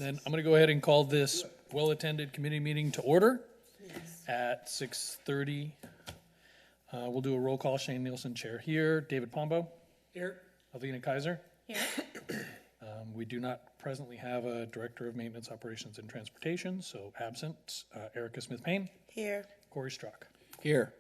Then I'm going to go ahead and call this well-attended committee meeting to order at 6:30. We'll do a roll call. Shane Nielsen, chair here. David Pombo. Here. Alina Kaiser. Here. We do not presently have a director of maintenance, operations, and transportation, so absent. Erica Smith-Payne. Here. Corey Strzok. Here.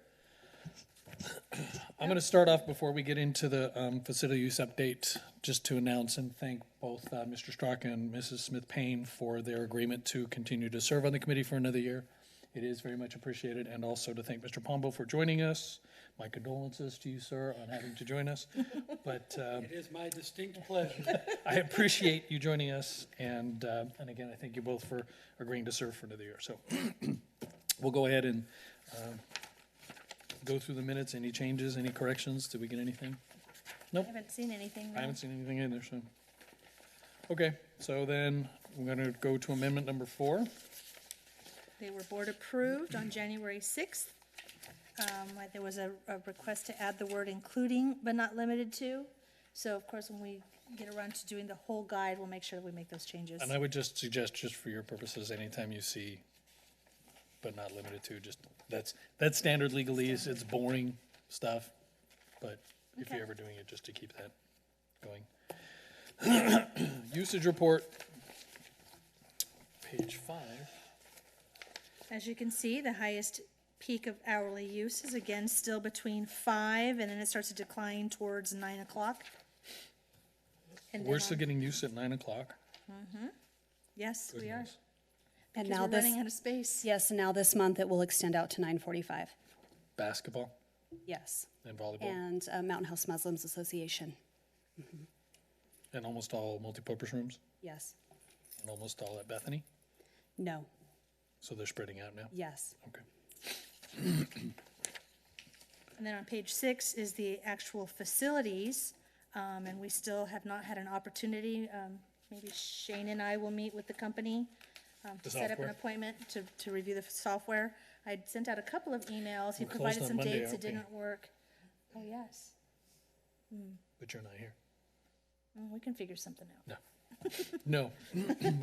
I'm going to start off before we get into the facility use update, just to announce and thank both Mr. Strzok and Mrs. Smith-Payne for their agreement to continue to serve on the committee for another year. It is very much appreciated, and also to thank Mr. Pombo for joining us. My condolences to you, sir, on having to join us. But It is my distinct pleasure. I appreciate you joining us, and again, I thank you both for agreeing to serve for another year. So we'll go ahead and go through the minutes. Any changes, any corrections? Did we get anything? Nope. I haven't seen anything. I haven't seen anything either, so. Okay, so then we're going to go to amendment number 4. They were board approved on January 6th. There was a request to add the word including but not limited to. So of course, when we get around to doing the whole guide, we'll make sure that we make those changes. And I would just suggest, just for your purposes, anytime you see but not limited to, just, that's standard legalese. It's boring stuff, but if Okay. you're ever doing it, just to keep that going. Usage report, page 5. As you can see, the highest peak of hourly use is again still between 5, and then it starts to decline towards 9 o'clock. And We're then still on- getting use at 9 o'clock. Yes, we are. Goodness. And Because now we're this, running out of space. yes, and now this month it will extend out to 9:45. Basketball Yes. and volleyball, And Mountain House Muslims Association. and almost all multipurpose rooms, Yes. and almost all at Bethany. No. So they're spreading out now. Yes. Okay. And then on page 6 is the actual facilities, and we still have not had an opportunity. Maybe Shane and I will meet with the company The to set up an software? appointment to review the software. I'd sent out a couple of emails. He We're closed provided on some Monday, dates. It aren't we? didn't work. Oh, yes. But you're not here. Well, we can figure something out. No. No,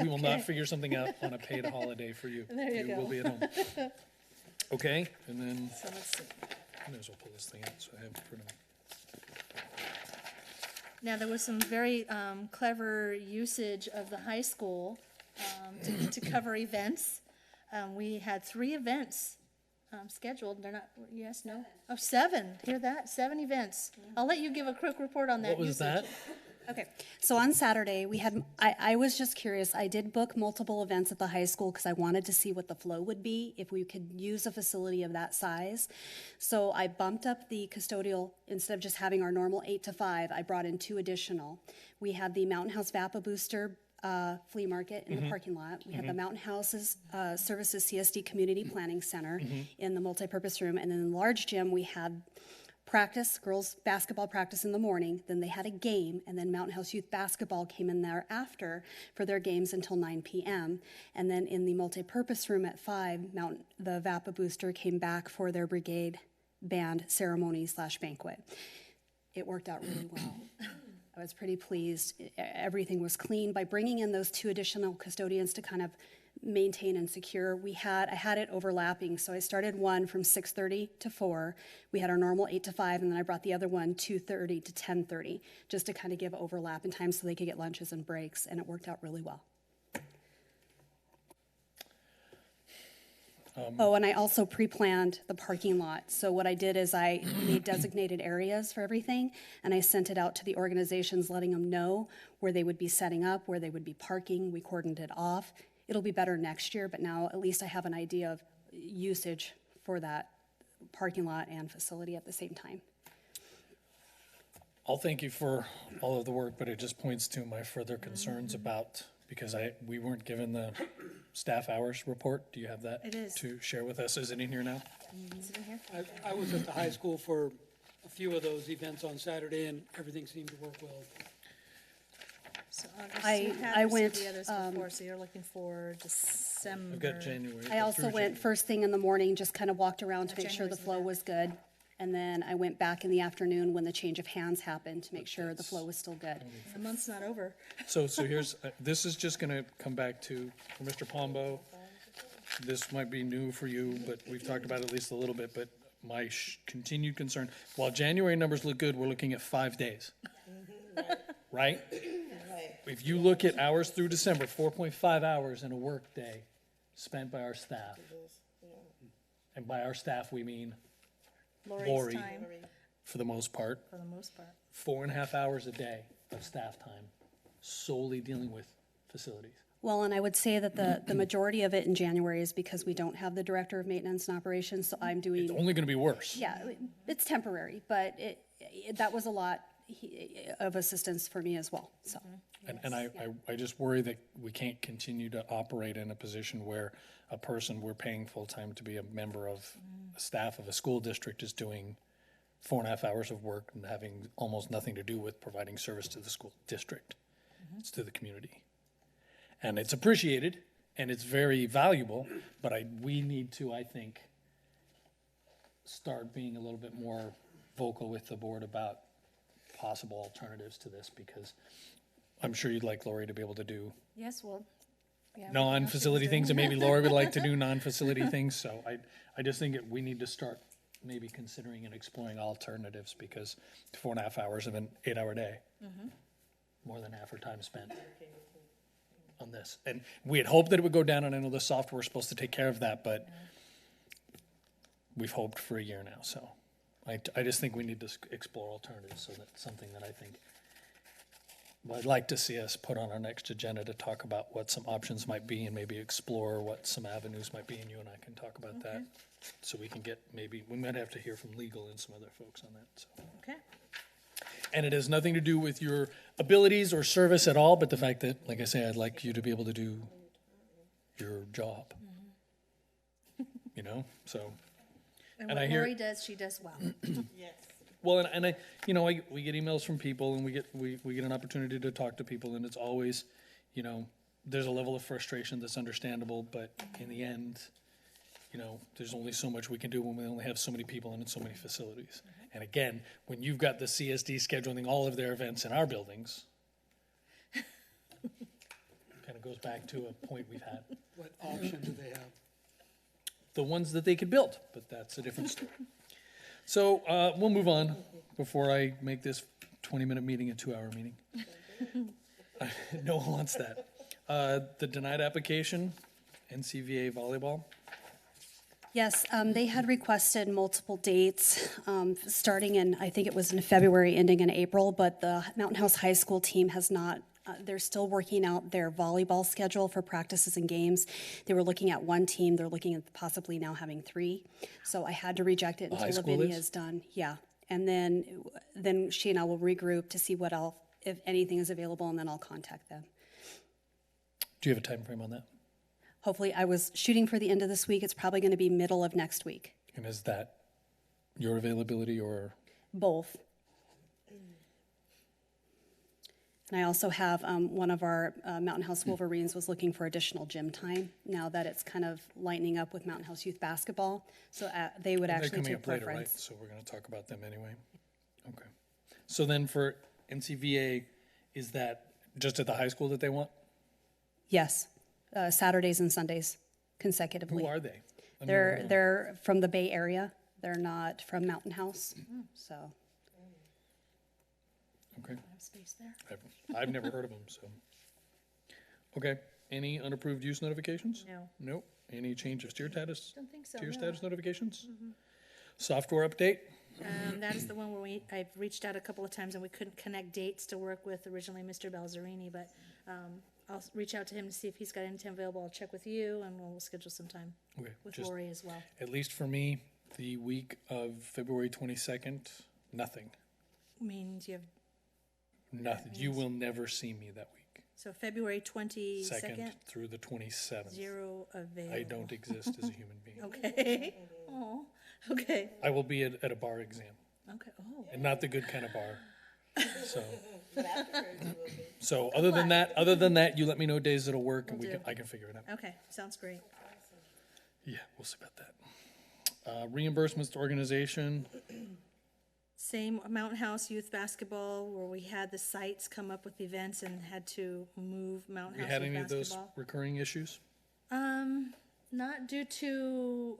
we will not figure something out on a paid holiday for you. There you will go. be at home. Okay, and then, So let's see. I may as well pull this thing out so I have it in front of me. Now, there was some very clever usage of the high school to cover events. We had 3 events scheduled. They're not, yes, no? Oh, 7. Hear that? 7 events. I'll let you give a quick report on that What was usage. that? Okay. So on Saturday, we had, I was just curious. I did book multiple events at the high school because I wanted to see what the flow would be if we could use a facility of that size. So I bumped up the custodial, instead of just having our normal 8 to 5, I brought in 2 additional. We had the Mountain House Vapa Booster flea market in the parking lot. We had the Mountain Houses Services CSD Community Planning Center in the multipurpose room. And then in the large gym, we had practice, girls basketball practice in the morning, then they had a game, and then Mountain House Youth Basketball came in there after for their games until 9 p.m. And then in the multipurpose room at 5, the Vapa Booster came back for their brigade band ceremony/banquet. It worked out really well. I was pretty pleased. Everything was clean. By bringing in those 2 additional custodians to kind of maintain and secure, I had it overlapping. So I started one from 6:30 to 4. We had our normal 8 to 5, and then I brought the other one 2:30 to 10:30, just to kind of give overlap in time so they could get lunches and breaks, and it worked out really well. Oh, and I also pre-planned the parking lot. So what I did is I made designated areas for everything, and I sent it out to the organizations, letting them know where they would be setting up, where they would be parking. We cordoned it off. It'll be better next year, but now at least I have an idea of usage for that parking lot and facility at the same time. I'll thank you for all of the work, but it just points to my further concerns about, because we weren't given the staff hours report. Do you have that? It is. To share with us? Is it in here now? Is it in here? I was at the high school for a few of those events on Saturday, and everything seemed to work well. So August, I you had went, received the others before, so you're looking for December. I've got January. I also through went first thing in the morning, just kind of walked around to make sure the January's in the flow back. was good. And then I went back in the afternoon when the change of hands happened to make sure the flow was still good. The month's not over. So here's, this is just gonna come back to, for Mr. Pombo. This might be new for you, but we've talked about it at least a little bit, but my continued concern, while January numbers look good, we're looking at 5 days. Right? If you look at hours through December, 4.5 hours in a work day spent by our staff. And by our staff, we mean Lori's Lori. time, for the most part, for the most part. 4.5 hours a day of staff time solely dealing with facilities. Well, and I would say that the majority of it in January is because we don't have the director of maintenance and operations, so I'm doing. It's only gonna be worse. Yeah, it's temporary, but that was a lot of assistance for me as well, so. And I just worry that we can't continue to operate in a position where a person we're paying full-time to be a member of staff of a school district is doing 4.5 hours of work and having almost nothing to do with providing service to the school district. It's to the community. And it's appreciated and it's very valuable, but we need to, I think, start being a little bit more vocal with the board about possible alternatives to this, because I'm sure you'd like Lori to be able to do Yes, well, yeah. non-facility things, and maybe Lori would like to do non-facility things, so I just think we need to start maybe considering and exploring alternatives, because 4.5 hours of an 8-hour day, more than half her time spent on this. And we had hoped that it would go down, and I know the software is supposed to take care of that, but we've hoped for a year now, so I just think we need to explore alternatives, so that's something that I think, well, I'd like to see us put on our next agenda to talk about what some options might be and maybe explore what some avenues might be, and you and I can talk about that. So we can get, maybe, we might have to hear from legal and some other folks on that, so. Okay. And it has nothing to do with your abilities or service at all, but the fact that, like I say, I'd like you to be able to do your job. You know, so. And And I what hear- Lori does, she does well. Well, and I, you know, we get emails from people, and we get an opportunity to talk to people, and it's always, you know, there's a level of frustration that's understandable, but in the end, you know, there's only so much we can do when we only have so many people and in so many facilities. And again, when you've got the CSD scheduling all of their events in our buildings, kind of goes back to a point we've had. What option do they have? The ones that they could build, but that's a different story. So we'll move on before I make this 20-minute meeting a 2-hour meeting. No one wants that. The denied application, NCVA volleyball. Yes, they had requested multiple dates, starting in, I think it was in February, ending in April, but the Mountain House High School team has not, they're still working out their volleyball schedule for practices and games. They were looking at one team, they're looking at possibly now having 3. So I had to reject it high until school Lavinia is? is done. Yeah, and then she and I will regroup to see what else, if anything is available, and then I'll contact them. Do you have a time frame on that? Hopefully, I was shooting for the end of this week. It's probably going to be middle of next week. And is that your availability or? Both. And I also have one of our Mountain House Wolverines was looking for additional gym time now that it's kind of lightening up with Mountain House Youth Basketball. So they would They're actually coming take up later, right? preference. So we're going to talk about them anyway. Okay. So then for NCVA, is that just at the high school that they want? Yes, Saturdays and Sundays consecutively. Who are they? They're from the Bay Area. They're not from Mountain House. So Okay. Space there. I've never heard of them, so. Okay, any unapproved use notifications? No. Nope. Any change of steer status? Don't think so, Steer no. status notifications? Software update? That is the one where I've reached out a couple of times and we couldn't connect dates to work with originally Mr. Balzerini, but I'll reach out to him to see if he's got any time available. I'll check with you and we'll schedule some time Okay, with just, Lori as well. at least for me, the week of February 22nd, nothing. Means you have, Nothing. You will never see me that week. so February Second 22nd, through the 27th. 0 available. I don't exist as a human being. Okay. Oh, okay. I will be at a bar exam, Okay. Oh, and not the good kind of bar. So other than that, you let me know days that'll work, and Will do. I can figure it out. okay. Sounds great. Yeah, we'll see about Reimbursements to organization, Same Mountain House Youth Basketball, where we had the sites come up with events and had to move Mountain we House had Youth any of those Basketball. recurring issues? Not due to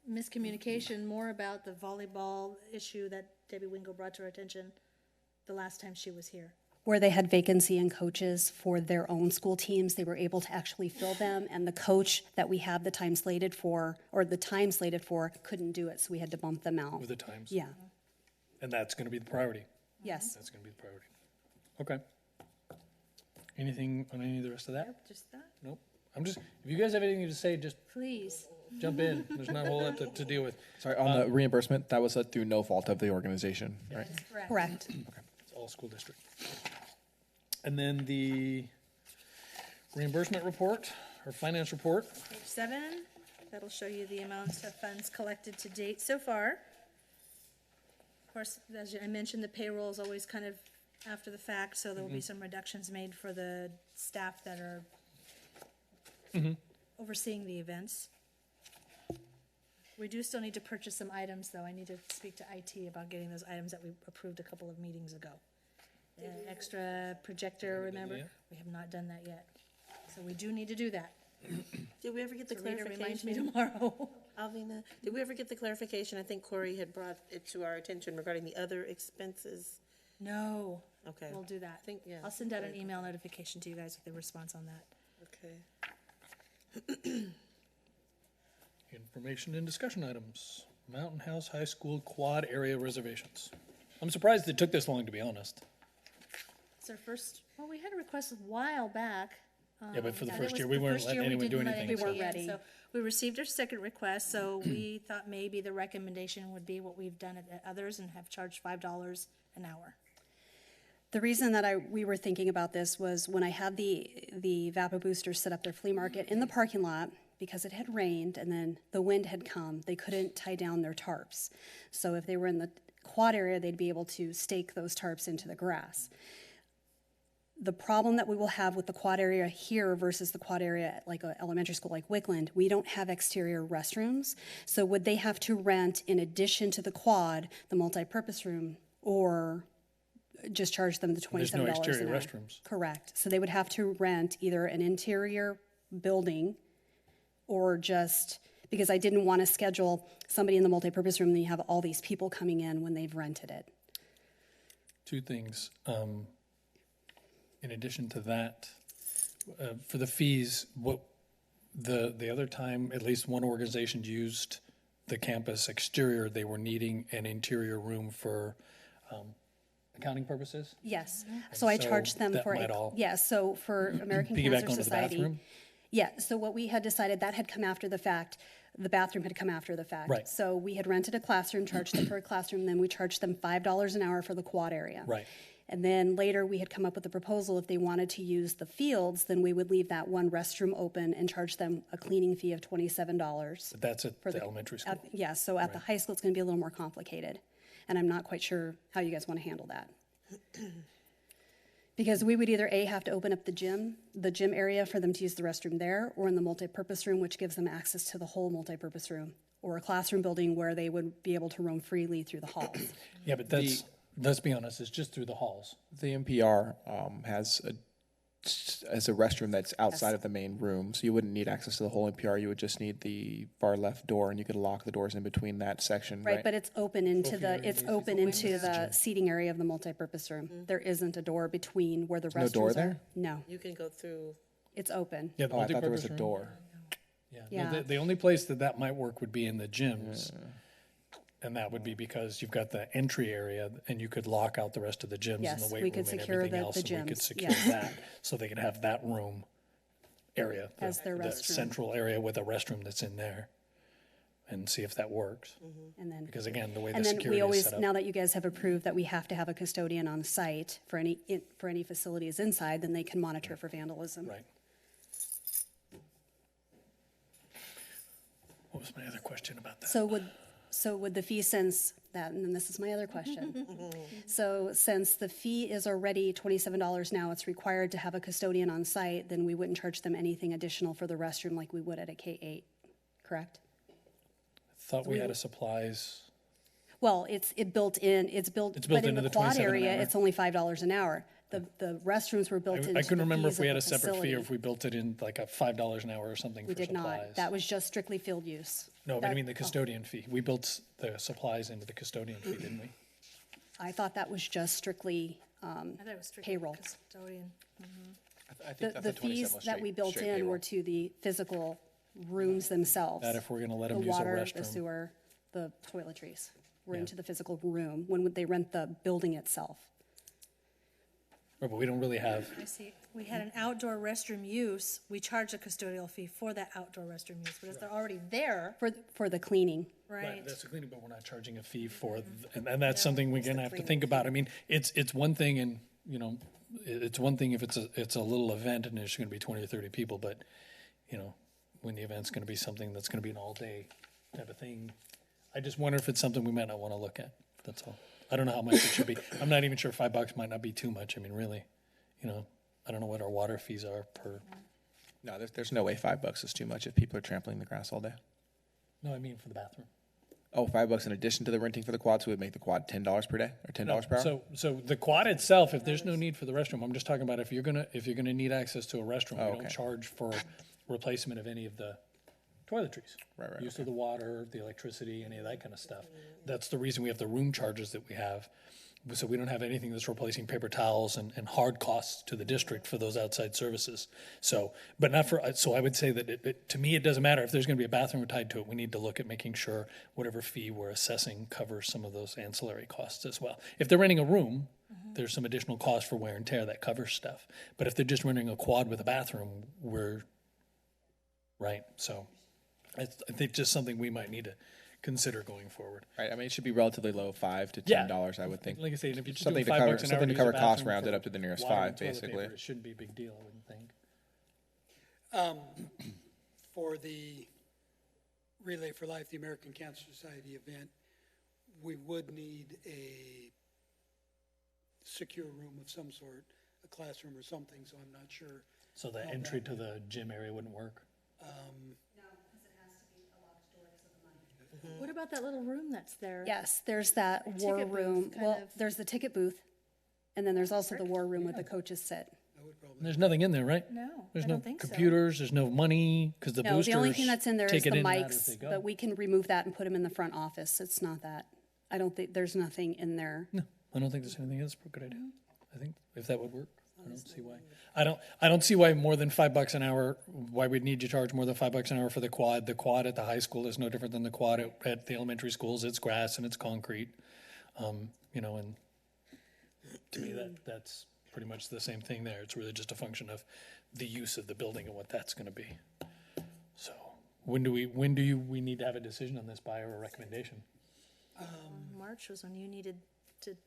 miscommunication, more about the volleyball issue that Debbie Wingo brought to our attention the last time she was here. Where they had vacancy in coaches for their own school teams, they were able to actually fill them, and the coach that we had the time slated for, couldn't do it, so we had to bump them out. With the times? Yeah, And that's gonna be the priority. yes. That's gonna be the priority. Okay. Anything on any of the rest of that? Just that, Nope. If you guys have anything to say, just please. jump in. There's not a whole lot to deal with. Sorry, on the reimbursement, that was through no fault of the organization, right? Correct. It's all school district. And then the reimbursement report, or finance report. Page 7, that'll show you the amounts of funds collected to date so far. Of course, as I mentioned, the payroll is always kind of after the fact, so there will be some reductions made for the staff that are overseeing the events. We do still need to purchase some items, though. I need to speak to IT about getting those items that we approved a couple of meetings ago. The extra projector, remember? yet? We have not done that yet. So we do need to do that. Did we ever get the Rita reminds me clarification? tomorrow. Alvina, did we ever get the clarification? I think Corey had brought it to our attention regarding the other expenses. No. Okay. We'll do that. Think- yeah. I'll send out an email notification to you guys with a response on that. Okay. Information and discussion items. Mountain House High School quad area reservations. I'm surprised it took this long, to be honest. It's our first, well, we had a request a while back. Yeah, but for the That first was year, the we weren't first letting year we anyone do didn't let anything. We weren't anybody in, ready. So we received our second request, so we thought maybe the recommendation would be what we've done at others and have charged $5 an hour. The reason that we were thinking about this was when I had the Vapa boosters set up their flea market in the parking lot, because it had rained and then the wind had come, they couldn't tie down their tarps. So if they were in the quad area, they'd be able to stake those tarps into the grass. The problem that we will have with the quad area here versus the quad area at like an elementary school like Wickland, we don't have exterior restrooms. So would they have to rent, in addition to the quad, the multi-purpose room, or just charge them the $27 There's no exterior an hour? restrooms. Correct. So they would have to rent either an interior building or just, because I didn't want to schedule somebody in the multi-purpose room and you have all these people coming in when they've rented it. Two things. In addition to that, for the fees, what the other time, at least one organization used the campus exterior, they were needing an interior room for accounting purposes. Yes. So I so charged them that for, might all yeah, so for American piggyback Cancer onto the Society. bathroom? Yeah, so what we had decided, that had come after the fact. The bathroom had come after the fact. Right. So we had rented a classroom, charged them for a classroom, then we charged them $5 an hour for the quad area. Right. And then later, we had come up with a proposal, if they wanted to use the fields, then we would leave that one restroom open and charge them a cleaning fee of $27. But that's at for the elementary school. Yeah, so at the high school, it's gonna be a little more complicated. And I'm not quite sure how you guys wanna handle that. Because we would either A, have to open up the gym area for them to use the restroom there, or in the multipurpose room, which gives them access to the whole multipurpose room, or a classroom building where they would be able to roam freely through the halls. Yeah, but that's, let's be honest, it's just through the halls. The NPR has a restroom that's outside of the main room, so you wouldn't need access to the whole NPR. You would just need the far left door, and you could lock the doors in between that section. Right, but it's open into Open the seating area of the multipurpose room. There isn't a door between where the restrooms are. no door there? No, You can go through, it's open. Yeah, the Oh, I thought there was multipurpose a room. door. Yeah. Yeah. No, the only place that might work would be in the gyms. And that would be because you've got the entry area and you could lock out the rest of the gyms and Yes, the weight we room could and secure everything the else. And we could gyms, secure yeah. that, so they could have that room area. As their the restroom. central area with a restroom that's in there. And see if that works. And then, Because again, the way the and then security we is always, set up. now that you guys have approved that we have to have a custodian on site for any facilities inside, then they can monitor for vandalism. Right. What was my other question about that? So would the fee, since that, and then this is my other question. So since the fee is already $27 now, it's required to have a custodian on site, then we wouldn't charge them anything additional for the restroom like we would at a K-8, correct? I thought we had a supplies. Well, it's built in, it's built, It's built but in into the the quad 27 an area, hour. it's only $5 an hour. The restrooms were built into I the couldn't remember fees if we of had the a separate fee or facility. if we built it in like a $5 an hour or something We for did supplies. not. That was just strictly field use. No, but I That- mean the custodian fee. We built the supplies into the custodian fee, didn't we? I thought that was just strictly I thought it was strictly payroll. custodian. I think The that's a 27 fees was that we straight- built straight in payroll. were to the physical rooms themselves. That if we're gonna let The them use a water, the restroom. sewer, the toiletries were Yeah. into the physical room when would they rent the building itself. Right, but we don't really have, I see. We had an outdoor restroom use, we charge a custodial fee for that outdoor restroom use, but if they're already there, For the cleaning. right? that's a cleaning, but we're not charging a fee for, and that's something we're gonna have to think about. I mean, it's one thing and, you know, it's one thing if it's a little event and there's gonna be 20 or 30 people, but, you know, when the event's gonna be something that's gonna be an all-day type of thing, I just wonder if it's something we might not wanna look at, that's all. I don't know how much it should be. I'm not even sure $5 might not be too much. I mean, really, you know, I don't know what our water fees are per, No, there's no way $5 is too much if people are trampling the grass all day. no, I mean for the bathroom. Oh, $5 in addition to the renting for the quad, so we'd make the quad $10 per day or $10 per hour? So the quad itself, if there's no need for the restroom, I'm just talking about if you're gonna need access to a restroom, Oh, we don't okay. charge for replacement of any of the toiletries. Right, Use of the water, the electricity, any of that kind of stuff. That's the reason we have the room charges that we have. So we don't have anything that's replacing paper towels and hard costs to the district for those outside services. So, but not for, so I would say that to me, it doesn't matter if there's gonna be a bathroom tied to it. We need to look at making sure whatever fee we're assessing covers some of those ancillary costs as well. If they're renting a room, there's some additional cost for wear and tear that covers stuff. But if they're just renting a quad with a bathroom, right, so I think just something we might need to consider going forward. Right, I mean, it should be relatively low, $5 to Yeah. $10, I would think. Like I say, if you're just Something doing to cover- $5 an hour something to use cover a costs bathroom rounded for up to the nearest water 5, and toilet basically. paper, it shouldn't be a big deal, I wouldn't think. For the Relay for Life, the American Cancer Society event, we would need a secure room of some sort, a classroom or something, so I'm not sure. So the entry to the gym area wouldn't work? What about that little room that's there? Yes, there's that war ticket booth, room. kind Well, of. there's the ticket booth, and then there's also the war room where the coaches sit. There's nothing in there, right? No, There's I no don't think so. computers, there's no money, because the No, boosters the only thing that's in there is take the it in and out as they mics, go. but we can remove that and put them in the front office. It's not that. I don't think, there's nothing in there. No, I don't think there's anything else. Good idea. I think if that would work, I don't see why. I don't see why more than $5 an hour, why we'd need to charge more than $5 an hour for the quad. The quad at the high school is no different than the quad at the elementary schools. It's grass and it's concrete. You know, and to me, that's pretty much the same thing there. It's really just a function of the use of the building and what that's gonna be. So, when do we need to have a decision on this by or a recommendation? March was when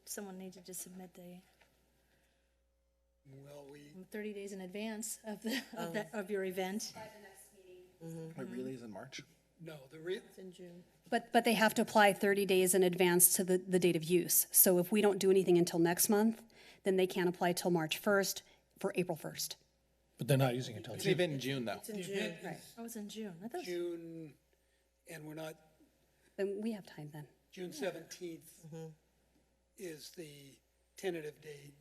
someone needed to submit the Well, 30 days in advance of your event. Wait, really is in March? no, It's in June. But they have to apply 30 days in advance to the date of use. So if we don't do anything until next month, then they can't apply till March 1st for April 1st. But they're not using it till It's June. an event in June, though. It's in June. Oh, it was in June. I thought it was June, and we're not, Then we have time then. June 17th is the tentative date,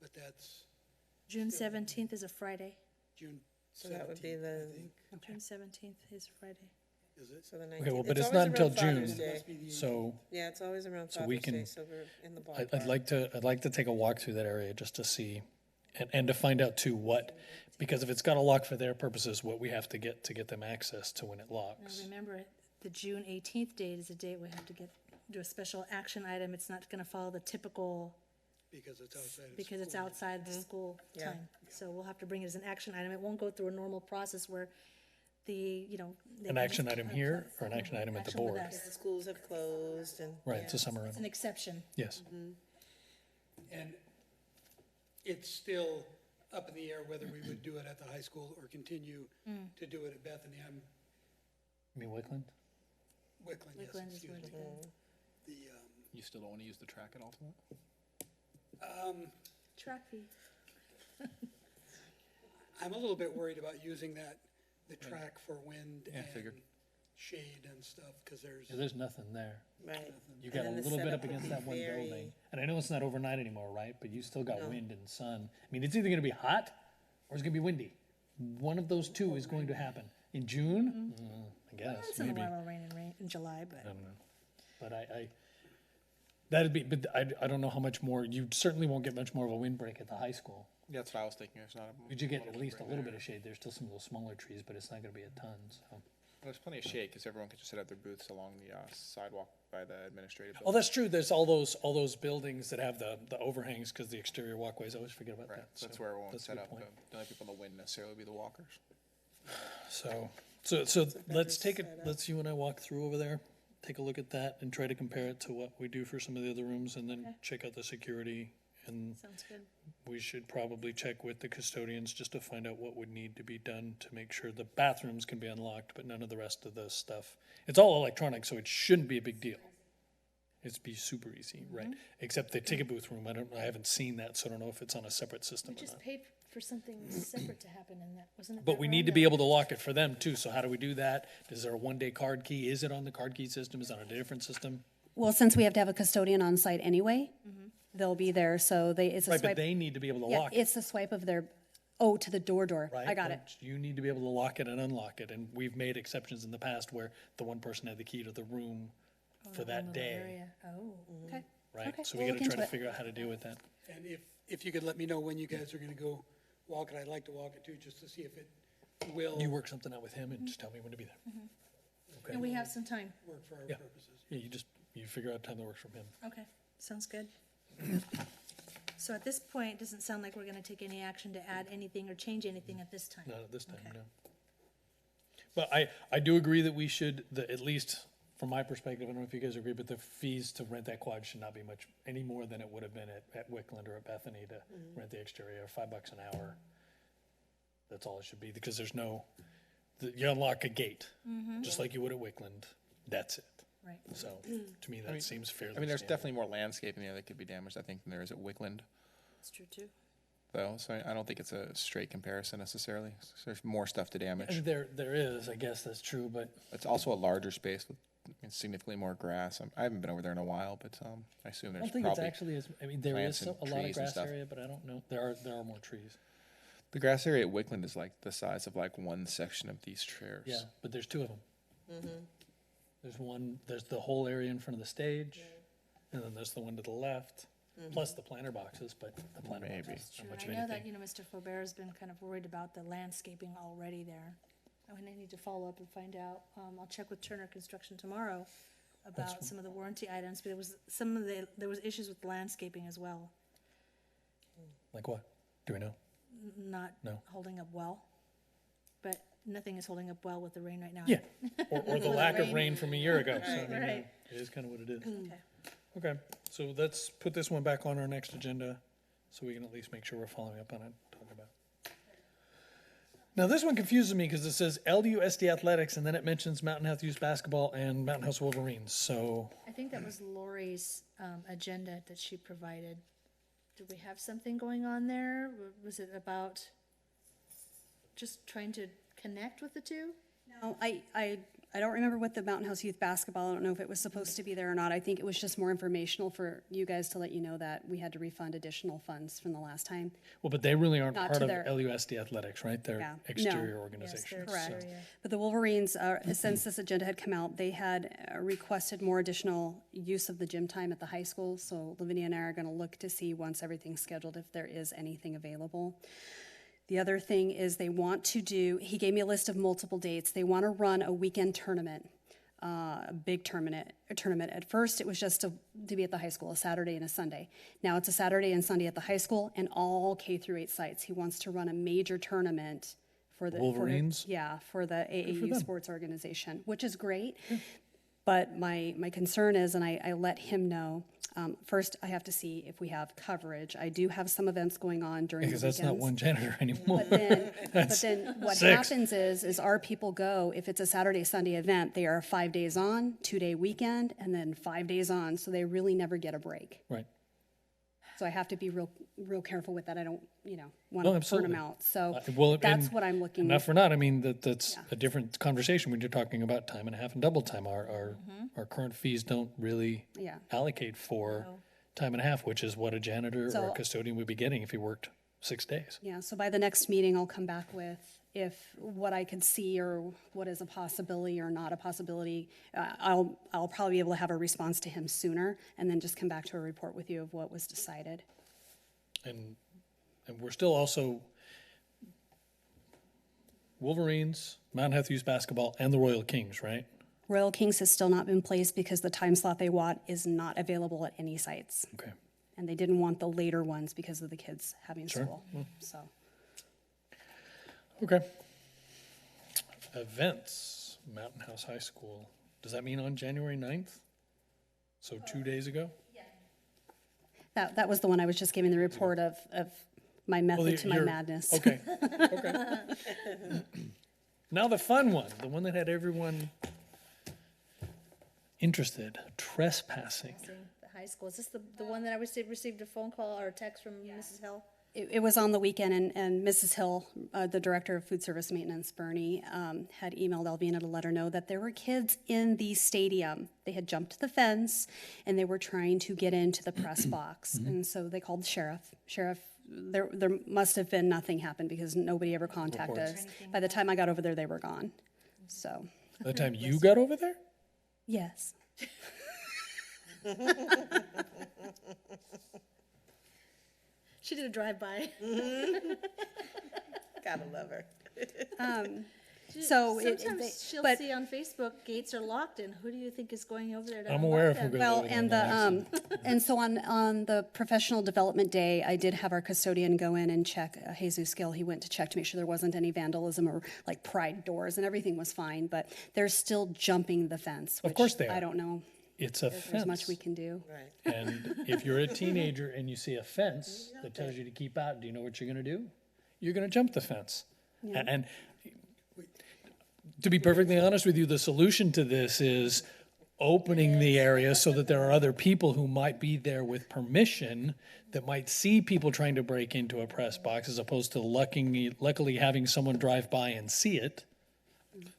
but that's June 17th is a Friday. June 17th. So that would be the, June 17th is Friday. Is it? so the 19th. Okay, well, but it's always not until around Father's June. Day. So Yeah, it's always around So we Father's Day, can- so we're in the I'd ballpark. like to take a walk through that area just to see, and to find out too what, because if it's got a lock for their purposes, what we have to get them access to when it Now, locks. remember, the June 18th date is a date we have to do a special action item. It's not gonna follow the typical, Because it's outside of because it's school. outside the school Yeah. time. So we'll have to bring it as an action item. It won't go through a normal process where they An can action just item here or an action item at the action with board? us. The schools have closed and. Right, yeah. it's a summer It's an rental. exception. Yes. And it's still up in the air whether we would do it at the high school or continue to do it at Bethany. I'm You mean Wickland? Wickland, yes, Wickland is excuse where me. to go. The, You still don't want to use the track at Altamont? Track fee. I'm a little bit worried about using the track for wind Yeah, and figured. shade and stuff, because There's nothing there. Right. You And got a then the little bit setup up against would that be one very- building. And I know it's not overnight anymore, right? But you still got No. wind and sun. I mean, it's either gonna be hot or it's gonna be windy. One of those two is going to happen. In June? I guess, Once in a maybe. while it'll rain in July, but. I don't know. But that'd be, but I don't know how much more, you certainly won't get much more of a windbreak at the high school. Yeah, that's what I was thinking. It's not. But you get at least a little bit of shade. There's still some of those smaller trees, but it's not gonna be a ton, so. There's plenty of shade because everyone can just set up their booths along the sidewalk by the administrative Oh, building. that's true. There's all those buildings that have the overhangs because the exterior walkways. I always forget about Right, that. that's So where everyone would that's a set good up. point. The only people in the wind necessarily would be the walkers. So let's take it, let's you and I walk through over there, take a look at that and try to compare it to what we do for some of the other rooms and then check out the security. And Sounds good. we should probably check with the custodians just to find out what would need to be done to make sure the bathrooms can be unlocked, but none of the rest of the stuff. It's all electronic, so it shouldn't be a big deal. It'd be super easy, right? Except the ticket booth room, I haven't seen that, so I don't know if it's on a separate system We or just not. paid for something separate to happen in that, wasn't it? But that we room need to that- be able to lock it for them too, so how do we do that? Is there a one-day card key? Is it on the card key system? Is it on a different system? Well, since we have to have a custodian on site anyway, they'll be there, so it's a Right, but swipe. they need to be able to Yeah, lock it, it's a swipe of their, to the door. right? I got it. Don't You need to be able to lock it and unlock it, and we've made exceptions in the past where the one person had the key to the room for that Little day, area. Oh, Okay. right? Okay, So we we'll gotta look try to into it. figure out how to deal with that. And if you could let me know when you guys are gonna go walk it, I'd like to walk it too, just to see if it will You work something out with him and just tell me when to be there. Okay. and we have some time. work for our Yeah. purposes. Yeah, you figure out a time that works from him. Okay, sounds good. So at this point, it doesn't sound like we're gonna take any action to add anything or change anything at this time. Not at this time, Okay. no. But I do agree that we should, at least from my perspective, I don't know if you guys agree, but the fees to rent that quad should not be much, any more than it would have been at Wickland or at Bethany to rent the exterior, $5 an hour. That's all it should be, because there's you unlock a gate, just like you would at Wickland, that's it. Right. So, to me, that seems fairly I mean, there's standard. definitely more landscaping there that could be damaged, I think, than there is at Wickland, That's true too. though. So I don't think it's a straight comparison necessarily. There's more stuff to And damage. there is, I guess that's true, but It's also a larger space with significantly more grass. I haven't been over there in a while, but I assume I there's don't think it's probably actually as, I mean, there is plants and a lot of trees and grass stuff. area, but I don't know, there are more trees. the grass area at Wickland is like the size of like one section of these chairs. Yeah, but there's two of them. There's the whole area in front of the stage, and then there's the one to the left, plus the planter boxes, but the planter Maybe. boxes, True, not much of I know that, anything. Mr. Faubert has been kind of worried about the landscaping already there. I mean, I need to follow up and find out. I'll check with Turner Construction tomorrow about some of the warranty items, but there was issues with landscaping as well, Like what? Do we know? not No. holding up well. But nothing is holding up well with the rain right now. Yeah, or the lack of rain from a year ago, so I mean, Right. it is kind of what it is. Okay. Okay, so let's put this one back on our next agenda, so we can at least make sure we're following up on it, talk about it. Now, this one confuses me because it says LUSD Athletics, and then it mentions Mountain House Youth Basketball and Mountain House Wolverines, so, I think that was Lori's agenda that she provided. Did we have something going on there? Was it about just trying to connect with the two? No, I don't remember what the Mountain House Youth Basketball, I don't know if it was supposed to be there or not. I think it was just more informational for you guys to let you know that we had to refund additional funds from the last time. well, but they really aren't Not part to of their- LUSD Athletics, right? They're Yeah. exterior No. organizations. Yes, so- they're But the Wolverines, since this agenda had come out, they had requested more additional use of the gym time at the high school. So Lavinia and I are going to look to see once everything's scheduled if there is anything available. The other thing is he gave me a list of multiple dates. They want to run a weekend tournament, a big tournament. At first, it was just to be at the high school, a Saturday and a Sunday. Now it's a Saturday and Sunday at the high school and all K through 8 sites. He wants to run a major tournament for the Wolverines? for the AAU them. sports organization, which is great. But my concern is, and I let him know, first I have to see if we have coverage. I do have some events going on during the Because weekends. that's not one janitor anymore. But then what six. happens is our people go, if it's a Saturday, Sunday event, they are 5 days on, 2-day weekend, and then 5 days on, so they really never get a break. Right. So I have to be real careful with that. I don't, want No, to burn absolutely. them out. So Well, that's and what I'm looking Not at. for not, I mean, that's a different conversation when you're talking about time and a half and double time. Our current fees don't really Yeah. allocate for time and a half, which is what a janitor or a So- custodian would be getting if he worked 6 days. Yeah, so by the next meeting, I'll come back with if what I could see or what is a possibility or not a possibility. I'll probably be able to have a response to him sooner and then just come back to a report with you of what was decided. And we're still also Wolverines, Mountain Health Youth Basketball, and the Royal Kings, right? Royal Kings has still not been placed because the time slot they want is not available at any sites. Okay. And they didn't want the later ones because of the kids having Sure. school, so. Okay. Events, Mountain House High School. Does that mean on January 9th? So 2 days ago? That was the one I was just giving the report of my Well, method to my you're- madness. Okay, okay. Now the fun one, the one that had everyone interested, trespassing. The high school, is this the one that I received a phone call or a text from Mrs. Hill? It was on the weekend, and Mrs. Hill, the Director of Food Service Maintenance, Bernie, had emailed Alvina to let her know that there were kids in the stadium. They had jumped the fence, and they were trying to get into the press box. And so they called the sheriff. There must have been nothing happened because nobody ever contacted us. By the time I got over there, they were gone. So, By the time you got over there? yes. She did a drive-by. Gotta love her. So Sometimes she'll but- see on Facebook, gates are locked, and who do you think is going over there to I'm aware unlock if we're them? going Well, over there and by accident. and so on the professional development day, I did have our custodian go in and check, Jesus Gill, he went to check to make sure there wasn't any vandalism or like pride doors, and everything was fine, but they're still jumping the fence, Of which course they are. I don't know It's a if there's much fence. we can do. Right. And if you're a teenager and you see a fence that tells you to keep out, do you know what you're going to do? You're going to jump the fence. And to be perfectly honest with you, the solution to this is opening the area so that there are other people who might be there with permission that might see people trying to break into a press box as opposed to luckily having someone drive by and see it.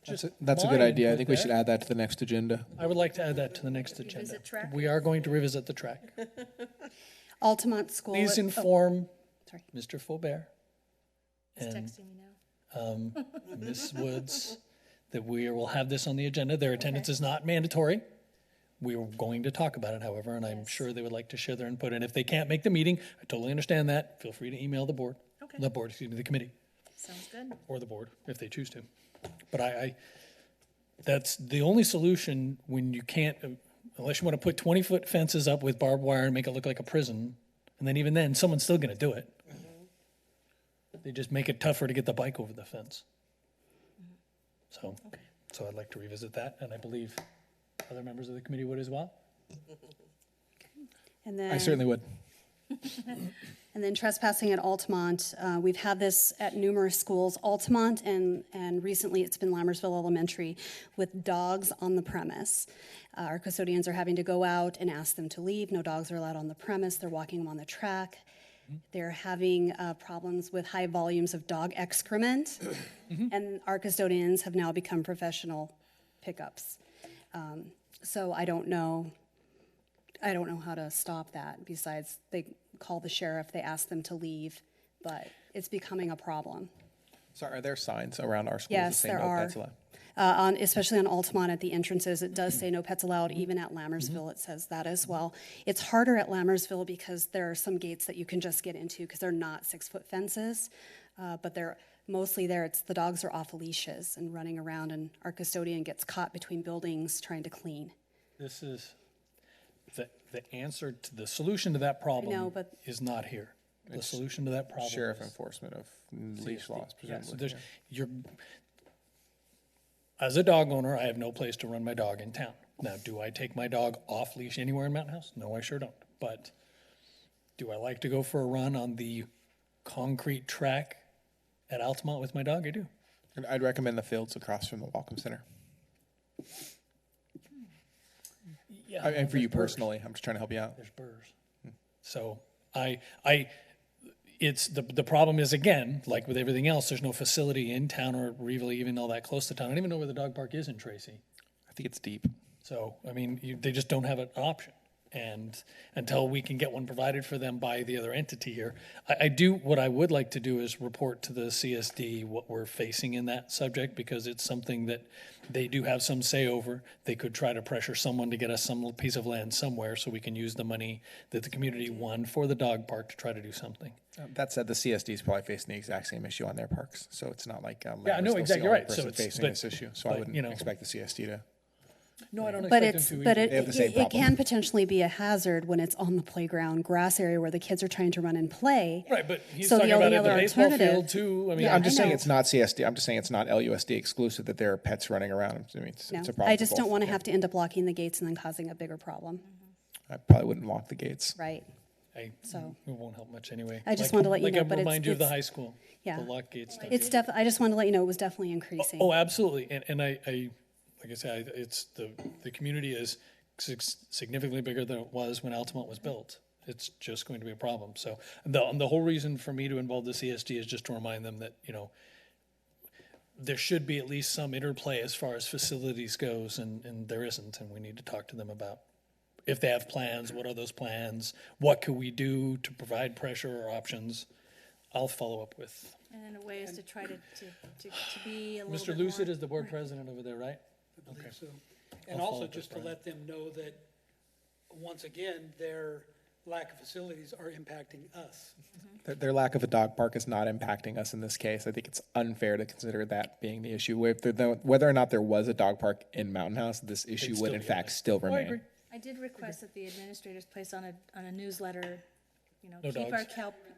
That's a good my idea. I input think we there. should add that to the next agenda. I would like to add that to the next agenda. Revisit track? We are going to revisit the track. Altamont School. Please oh, inform sorry. Mr. Faubert He's and texting me now. Ms. Woods that we will have this on the agenda. Their attendance is not mandatory. We are going to talk about it, however, and I'm sure they would like to share their input. And if they can't make the meeting, I totally understand that. Feel free to email the board. Okay. The committee, Sounds good. or the board, if they choose to. But that's the only solution when you can't, unless you want to put 20-foot fences up with barbed wire and make it look like a prison, and then even then, someone's still going to do it. They just make it tougher to get the bike over the fence. So I'd like to revisit that, and I believe other members of the committee would as well. And then, I certainly would. And then trespassing at Altamont, we've had this at numerous schools, Altamont and recently it's been Lammersville Elementary, with dogs on the premise. Our custodians are having to go out and ask them to leave. No dogs are allowed on the premise. They're walking them on the track. They're having problems with high volumes of dog excrement. And our custodians have now become professional pickups. So I don't know how to stop that. Besides, they call the sheriff, they ask them to leave, but it's becoming a problem. So are there signs around our schools that Yes, say there no are. pets allowed? Especially on Altamont at the entrances, it does say no pets allowed. Even at Lammersville, it says that as well. It's harder at Lammersville because there are some gates that you can just get into because they're not 6-foot fences, but they're mostly there. It's the dogs are off leashes and running around, and our custodian gets caught between buildings trying to clean. This is, the answer to, the solution to that problem but- is not here. The solution to that problem Sheriff is enforcement of leash laws, Yeah, so presumably. there's, yeah. as a dog owner, I have no place to run my dog in town. Now, do I take my dog off leash anywhere in Mountain House? No, I sure don't. But do I like to go for a run on the concrete track at Altamont with my dog? I do. And I'd recommend the fields across from the Welcome Center. Yeah. And for you there's birds. personally, I'm just trying to help you out. There's burrs. So It's, the problem is, again, like with everything else, there's no facility in town or really even all that close to town. I don't even know where the dog park is in Tracy. I think it's deep. So, I mean, they just don't have an option. And until we can get one provided for them by the other entity here, what I would like to do is report to the CSD what we're facing in that subject, because it's something that they do have some say over. They could try to pressure someone to get us some little piece of land somewhere so we can use the money that the community won for the dog park to try to do something. That said, the CSD is probably facing the exact same issue on their parks, so it's not like Yeah, I know, Lambertville's exactly the only right. So person it's- facing but- this issue. So but, I wouldn't you know. expect the CSD to. No, I don't But expect it's, them to. but either. They have the same it problem. can potentially be a hazard when it's on the playground grass area where the kids are trying to run and play. Right, but he's So the talking about only it at the other baseball alternative- field too. I mean, Yeah, I'm just I saying know. it's not CSD. I'm just saying it's not LUSD exclusive that there are pets running around. I mean, it's No, a problem. I for just don't both. want to have to end up locking the gates and then causing a bigger problem, I probably wouldn't lock the gates. right? it So- won't help much anyway. I just wanted to let you like know, I but it's- remind you of the it's- high school. yeah. The lock gates. don't- I just wanted to let you know it was definitely increasing. Oh, absolutely. And I, like I said, it's the community is significantly bigger than it was when Altamont was built. It's just going to be a problem. So the whole reason for me to involve the CSD is just to remind them that, there should be at least some interplay as far as facilities goes, and there isn't, and we need to talk to them about if they have plans, what are those plans, what could we do to provide pressure or options. I'll follow up with. And ways to try to be a little Mr. bit Lucid more. is the board president over there, right? I believe so. And I'll follow also up with just to Brian. let them know that, once again, their lack of facilities are impacting us. Their lack of a dog park is not impacting us in this case. I think it's unfair to consider that being the issue. Whether or not there was a dog park in Mountain House, this issue It'd would still in be fact there. still Oh, I remain. agree. I did request that the administrators place on a newsletter, No keep our dogs.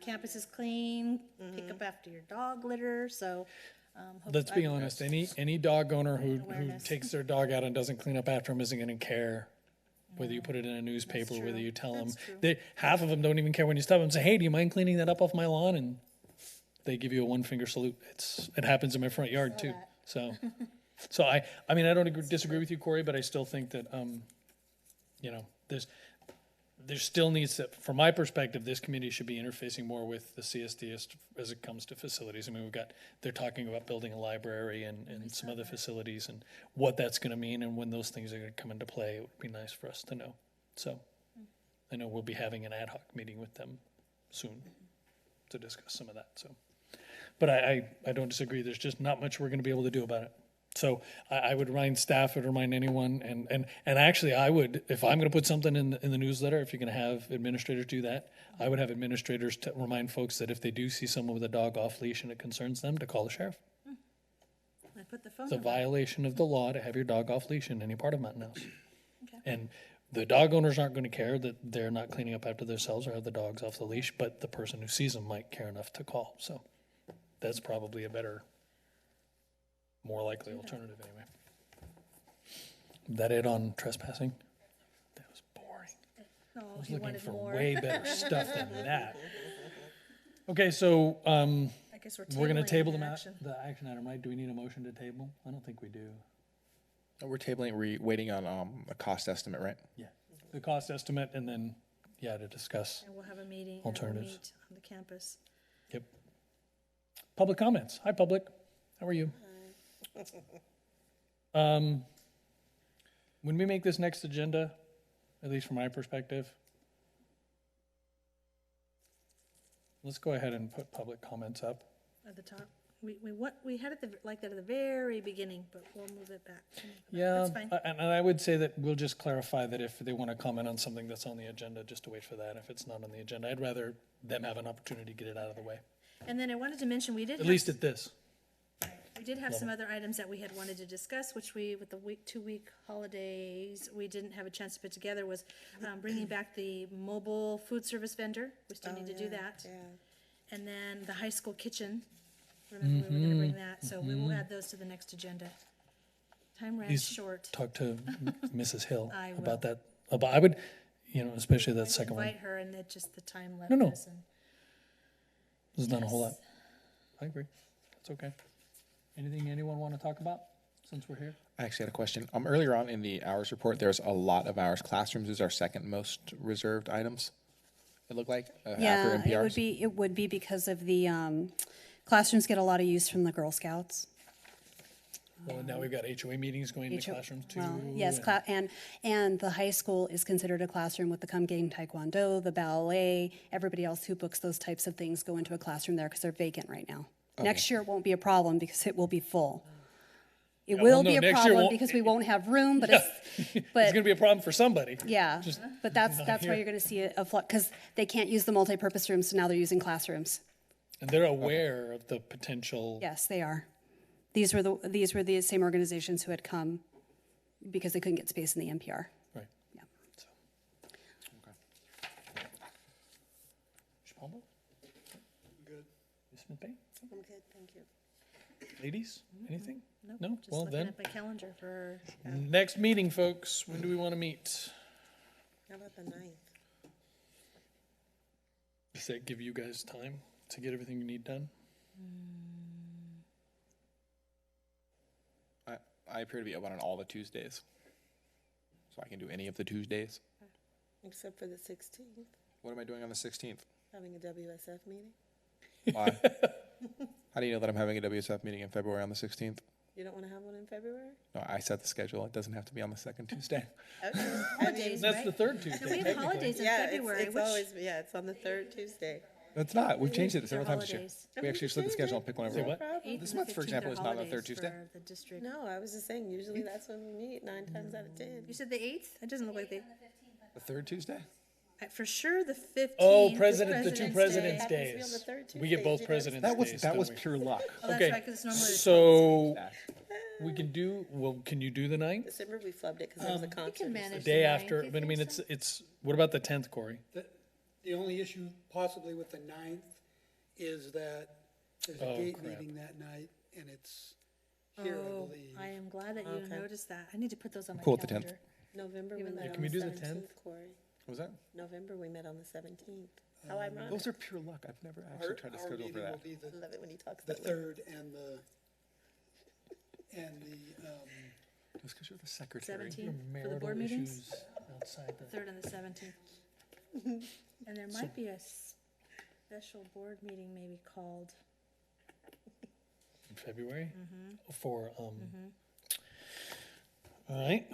campuses clean, pick up after your dog litter, so. Let's be honest, any dog owner who Awareness. takes their dog out and doesn't clean up after him isn't gonna care. Whether you put it in a newspaper, whether true. you tell them, That's true. half of them don't even care when you stop them and say, hey, do you mind cleaning that up off my lawn? And they give you a one finger salute. It happens in my front yard too. that. So I mean, I don't disagree with you, Corey, but I still think that, there still needs to, from my perspective, this committee should be interfacing more with the CSD as it comes to facilities. I mean, they're talking about building a library and some other facilities and what that's gonna mean and when those things are gonna come into play. It would be nice for us to know. So I know we'll be having an ad hoc meeting with them soon to discuss some of that, so. But I don't disagree. There's just not much we're gonna be able to do about it. So I would remind staff, I'd remind anyone, and actually I would, if I'm gonna put something in the newsletter, if you're gonna have administrators do that, I would have administrators to remind folks that if they do see someone with a dog off leash and it concerns them, to call the sheriff. I put the phone It's a number. violation of the law to have your dog off leash in any part of Mountain House. Okay. And the dog owners aren't gonna care that they're not cleaning up after themselves or have the dogs off the leash, but the person who sees them might care enough to call, so that's probably a better, more likely alternative anyway. That it on trespassing? That was boring. Oh, I was he looking wanted for more. way better stuff than that. Okay, so, I guess we're gonna tabling table the the action. the action item, right? Do we need a motion to table? I don't think we do. We're tabling, waiting on a cost estimate, right? Yeah. The cost estimate and then, to discuss. And we'll have a meeting and we'll Alternatives. meet on the campus. Yep. Public comments. Hi, public. How are you? When we make this next agenda, at least from my perspective, let's go ahead and put public comments up. At the top. We had it like that at the very beginning, but we'll move it back. Yeah, That's fine. and I would say that we'll just clarify that if they want to comment on something that's on the agenda, just to wait for that. If it's not on the agenda, I'd rather them have an opportunity to get it out of the way, And then I wanted to mention, we did at have, least at this. we did have some other items that we had wanted to discuss, which with the 2-week holidays, we didn't have a chance to put together, was bringing back the mobile food service vendor. We still need to do that. And then the high school kitchen. Remember, we were gonna bring that, so we will add those to the next agenda. Time ran Please short. Talk to Mrs. Hill I will. about that. I would, especially that I second one. invite her, and it just, the time left No. us. And There's not a whole lot. I agree. That's okay. Anything anyone want to talk about since we're here? I actually had a question. Earlier on in the hours report, there's a lot of hours. Classrooms is our second most reserved items. It looked like Yeah, after NPRs? it would be because of the, classrooms get a lot of use from the Girl Scouts. Well, and now we've got HOA meetings going into classrooms too. Well, yes, and the high school is considered a classroom with the Kumgang Taekwondo, the ballet, everybody else who books those types of things go into a classroom there because they're vacant right now. Next year it won't be a problem because it will be full. It well, will no, be a next year problem won't- because we won't have room, but It's gonna be a problem for somebody. yeah, but that's why here. you're gonna see a flood, because they can't use the multipurpose rooms, so now they're using classrooms. And they're aware of the potential. Yes, they are. These were the same organizations who had come because they couldn't get space in the NPR. Right. Yeah. So. Mr. Palmer? Good. Ms. Smith-Payne? I'm good, thank you. Ladies, anything? No? Just Well, looking then, at my calendar for, next meeting, folks. When do we want to meet? How about the 9th? Does that give you guys time to get everything you need done? I appear to be open on all the Tuesdays. So I can do any of the Tuesdays. Except for the 16th, What am I doing on the 16th? having a WSF meeting. Why? How do you know that I'm having a WSF meeting in February on the 16th? You don't want to have one in February? No, I set the schedule. It doesn't have to be on the second Tuesday. Okay. holidays, That's right? the third Tuesday, No, we have technically. holidays in Yeah, February, it's which, always, yeah, it's on the 3rd Tuesday. It's not. We've changed it they're several times this year. holidays. We actually split the schedule and pick whenever. Say we what? want. 8th This and month, for 15th example, are is not on the third holidays Tuesday. for the district. No, I was just saying, usually that's when we meet, 9 times out of 10. You said the 8th? It doesn't look like they, The third Tuesday? for sure, the 15th. Oh, is the two President's Happens to be on Days. the third We get Tuesday. both You President's That was Days. that don't was we? pure luck. Oh, that's Okay, right, 'cause it's normally the so we can do, well, can you do the 9th? December, we flubbed it because there was a concert. can or manage Day the after, 9th, but I you mean, think it's, what about the 10th, Corey? The only issue possibly with the 9th is that there's a Oh, gate crap. meeting that night, and it's here, I Oh, believe. I am glad that you Okay. noticed that. I need to put those on my Cool with the 10th. calendar. November, we Even met though- on Can we the do the 10th? 17th, Corey. What was that? November, we met on the 17th. How ironic. Those are pure luck. I've never actually Our, tried to our schedule meeting for will that. be I love it when he talks the that way. 3rd and the, Just because you're the secretary. 17th for the Marital board meetings? issues outside the. 3rd and the 17th. And there might be a special board meeting maybe called, In February? Mm-hmm. For, all right.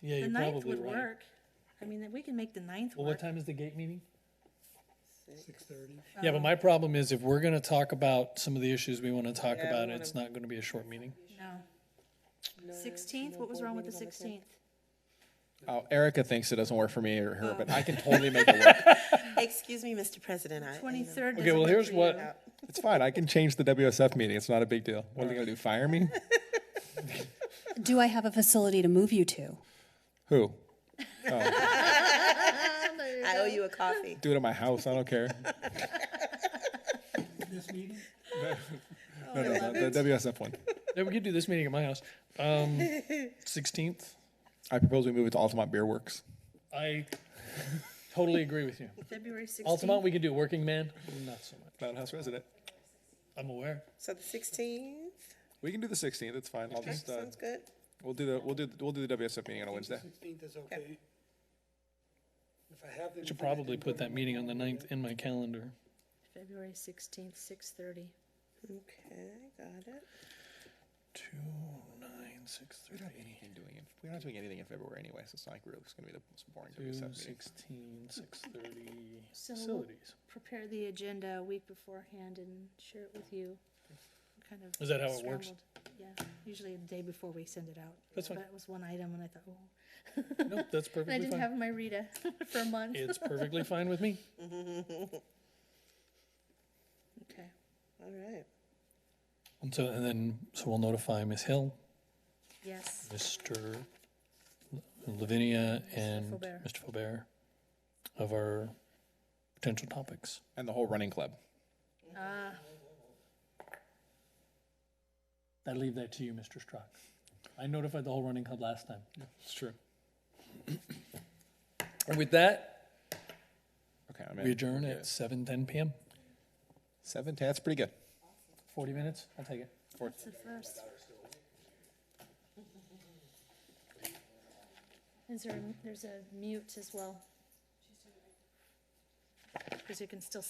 Yeah, the you're 9th probably would right. work. I mean, we can make the 9th Well, what work. time is the gate meeting? 6:30. Yeah, but my problem is if we're gonna talk about some of the issues we wanna talk Yeah, we about, wanna- it's not gonna be a short meeting. No. 16th, what was wrong with the 16th? Oh, Erica thinks it doesn't work for me or her, but I can totally make it work. Excuse me, Mr. President. 23rd Okay, well, doesn't work here's for what, you. It's fine. I can change the WSF meeting. It's not a big deal. What are they going to do? Fire me? Do I have a facility to move you to? Who? I owe you a coffee. Do it at my house. I don't care. This meeting? No, the WSF one. yeah, we could do this meeting at my house. 16th, I propose we move it to Altamont Beer Works. I totally agree with you. February 16th. Altamont, we could do Working Man, not so much. Cloud House resident. I'm aware. So the 16th, We can do the 16th. It's fine. I'll okay, just sounds good. we'll do the WSF meeting on a Wednesday. 16th is okay. If I have them. Should probably put that meeting on the 9th in my calendar. February 16th, 6:30. Okay, got it. 2, 9, 6, We're not 30. we're not doing anything in February anyway, so it's not like really it's going to be the most boring 2, WSF meeting. 16, 6:30. So- Facilities. Prepare the agenda a week beforehand and share it with you. Kind of Is that how it works? scrambled. Yeah, usually the day before we send it out. That's fine. That was one item, and I thought, oh. Nope, that's And I perfectly didn't fine. have my Rita for a month. It's perfectly fine with me. Okay. All right. So we'll notify Ms. Hill, Yes. Mr. Lavinia, and Faubert. Mr. Faubert of our potential topics. And the whole running club. I leave that to you, Mr. Strzok. I notified the whole running club last time. It's true. And with that, Okay, I'm we adjourn at 7:10 p.m. 7:10. That's pretty good. 40 minutes, I'll take it. That's the first. There's a mute as well. because you can still